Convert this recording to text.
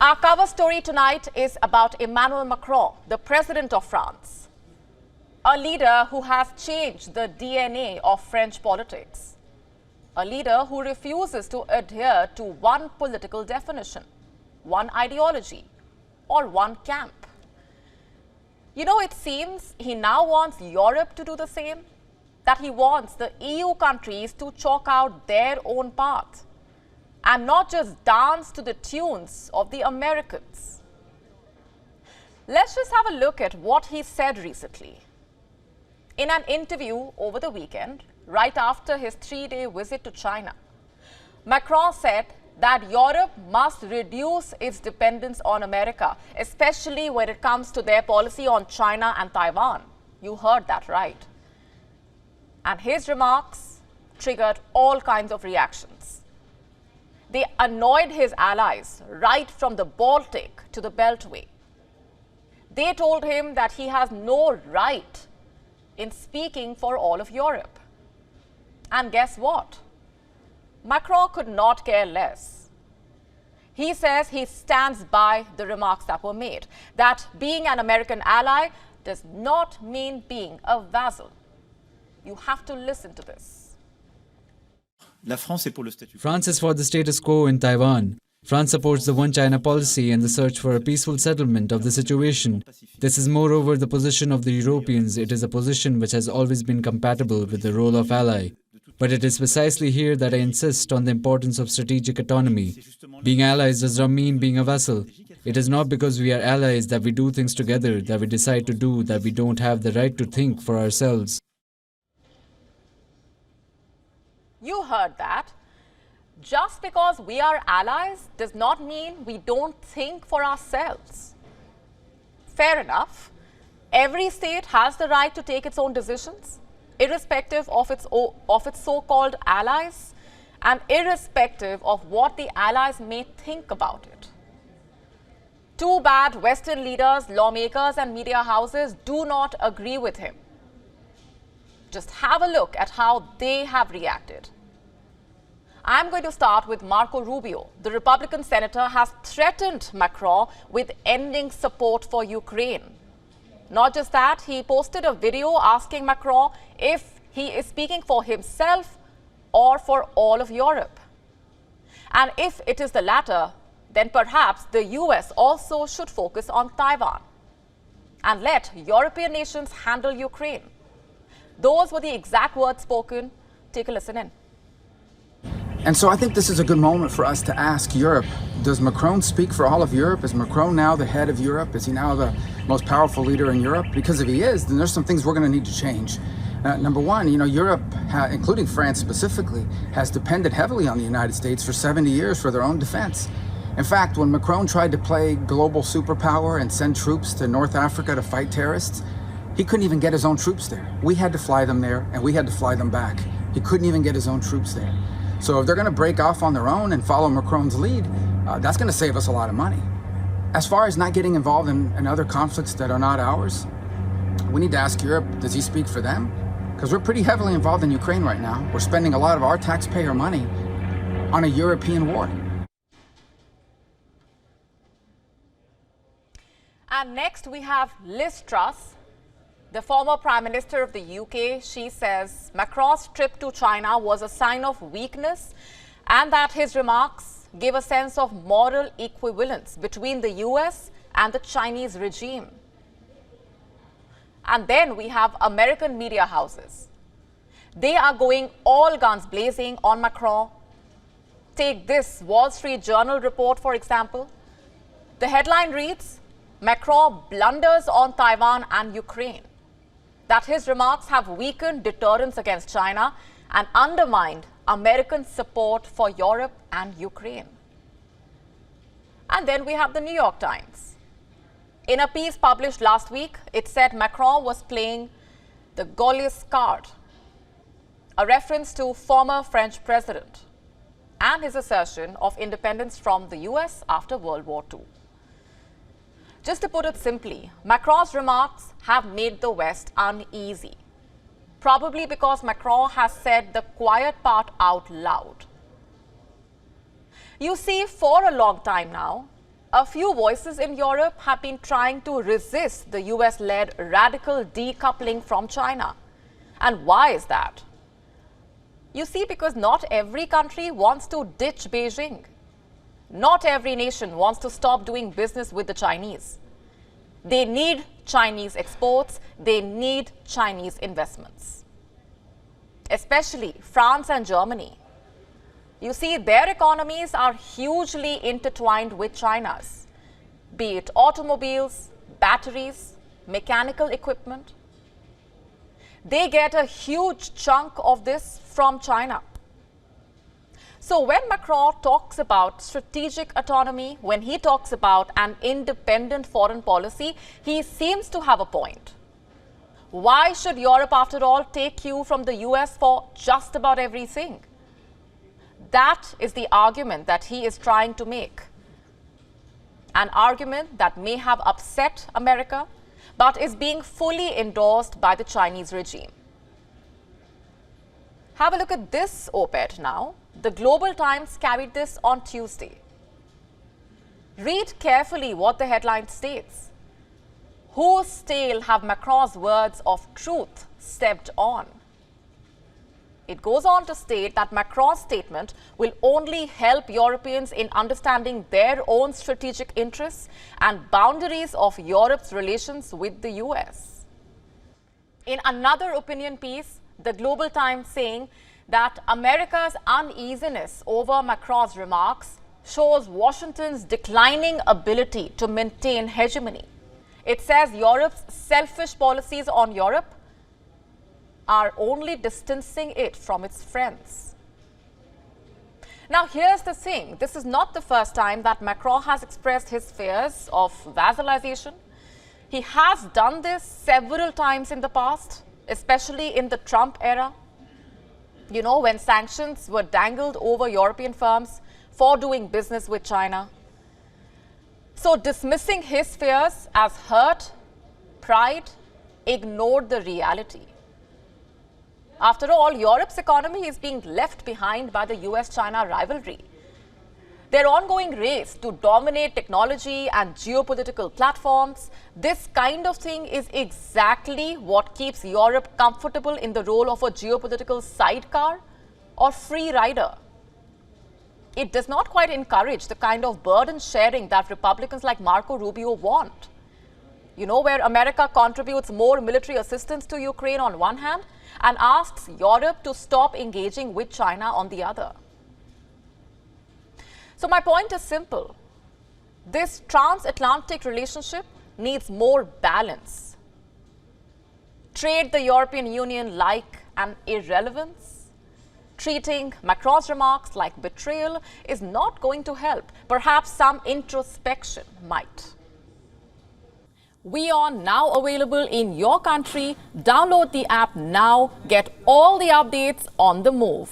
Our cover story tonight is about Emmanuel Macron, the President of France, a leader who has changed the DNA of French politics, a leader who refuses to adhere to one political definition, one ideology, or one camp. You know, it seems he now wants Europe to do the same, that he wants the EU countries to chalk out their own path and not just dance to the tunes of the Americans. Let's just have a look at what he said recently. In an interview over the weekend, right after his 3-day visit to China, Macron said that Europe must reduce its dependence on America, especially when it comes to their policy on China and Taiwan. You heard that right. And his remarks triggered all kinds of reactions. They annoyed his allies right from the Baltic to the Beltway. They told him that he has no right in speaking for all of Europe. And guess what? Macron could not care less. He says he stands by the remarks that were made, that being an American ally does not mean being a vassal. You have to listen to this. France is for the status quo in Taiwan. France supports the One China policy and the search for a peaceful settlement of the situation. This is moreover the position of the Europeans. It is a position which has always been compatible with the role of ally. But it is precisely here that I insist on the importance of strategic autonomy. Being allies does not mean being a vassal. It is not because we are allies that we do things together, that we decide to do, that we don't have the right to think for ourselves. You heard that. Just because we are allies does not mean we don't think for ourselves. Fair enough. Every state has the right to take its own decisions, irrespective of its so-called allies and irrespective of what the allies may think about it. Too bad Western leaders, lawmakers and media houses do not agree with him. Just have a look at how they have reacted. I'm going to start with Marco Rubio. The Republican senator has threatened Macron with ending support for Ukraine. Not just that, he posted a video asking Macron if he is speaking for himself or for all of Europe. And if it is the latter, then perhaps the US also should focus on Taiwan and let European nations handle Ukraine. Those were the exact words spoken. Take a listen in. And so I think this is a good moment for us to ask Europe, does Macron speak for all of Europe? Is Macron now the head of Europe? Is he now the most powerful leader in Europe? Because if he is, then there's some things we're going to need to change. Number one, Europe, including France specifically, has depended heavily on the United States for 70 years for their own defense. In fact, when Macron tried to play global superpower and send troops to North Africa to fight terrorists, he couldn't even get his own troops there. We had to fly them there, and we had to fly them back. He couldn't even get his own troops there. So if they're going to break off on their own and follow Macron's lead, that's going to save us a lot of money. As far as not getting involved in other conflicts that are not ours, we need to ask Europe, does he speak for them? Because we're pretty heavily involved in Ukraine right now. We're spending a lot of our taxpayer money on a European war. And next we have Liz Truss, the former Prime Minister of the UK. She says Macron's trip to China was a sign of weakness and that his remarks gave a sense of moral equivalence between the US and the Chinese regime. And then we have American media houses. They are going all guns blazing on Macron. Take this Wall Street Journal report, for example. The headline reads, Macron blunders on Taiwan and Ukraine. That his remarks have weakened deterrence against China and undermined American support for Europe and Ukraine. And then we have the New York Times. In a piece published last week, it said Macron was playing the Gaullist card, a reference to former French president and his assertion of independence from the US after World War II. Just to put it simply, Macron's remarks have made the West uneasy, probably because Macron has said the quiet part out loud. You see, for a long time now, A few voices in Europe have been trying to resist the US-led radical decoupling from China. And why is that? You see, because not every country wants to ditch Beijing. Not every nation wants to stop doing business with the Chinese. They need Chinese exports, they need Chinese investments. Especially France and Germany. You see, their economies are hugely intertwined with China's, be it automobiles, batteries, mechanical equipment. They get a huge chunk of this from China. So when Macron talks about strategic autonomy, when he talks about an independent foreign policy, he seems to have a point. Why should Europe, after all, take cue from the US for just about everything? That is the argument that he is trying to make. An argument that may have upset America, but is being fully endorsed by the Chinese regime. Have a look at this op-ed now. The Global Times carried this on Tuesday. Read carefully what the headline states. Whose tail have Macron's words of truth stepped on? It goes on to state that Macron's statement will only help Europeans in understanding their own strategic interests and boundaries of Europe's relations with the US. In another opinion piece, the Global Times saying that America's uneasiness over Macron's remarks shows Washington's declining ability to maintain hegemony. It says Europe's selfish policies on Europe are only distancing it from its friends. Now, here's the thing. This is not the first time that Macron has expressed his fears of vassalization. He has done this several times in the past, especially in the Trump era. You know, when sanctions were dangled over European firms for doing business with China. So dismissing his fears as hurt, pride, ignored the reality. After all, Europe's economy is being left behind by the US-China rivalry. Their ongoing race to dominate technology and geopolitical platforms, this kind of thing is exactly what keeps Europe comfortable in the role of a geopolitical sidecar or free rider. It does not quite encourage the kind of burden sharing that Republicans like Marco Rubio want. You know, where America contributes more military assistance to Ukraine on one hand and asks Europe to stop engaging with China on the other. So my point is simple. This transatlantic relationship needs more balance. Treat the European Union like an irrelevance. Treating Macron's remarks like betrayal is not going to help. Perhaps some introspection might. WION now available in your country. Download the app now. Get all the updates on the move.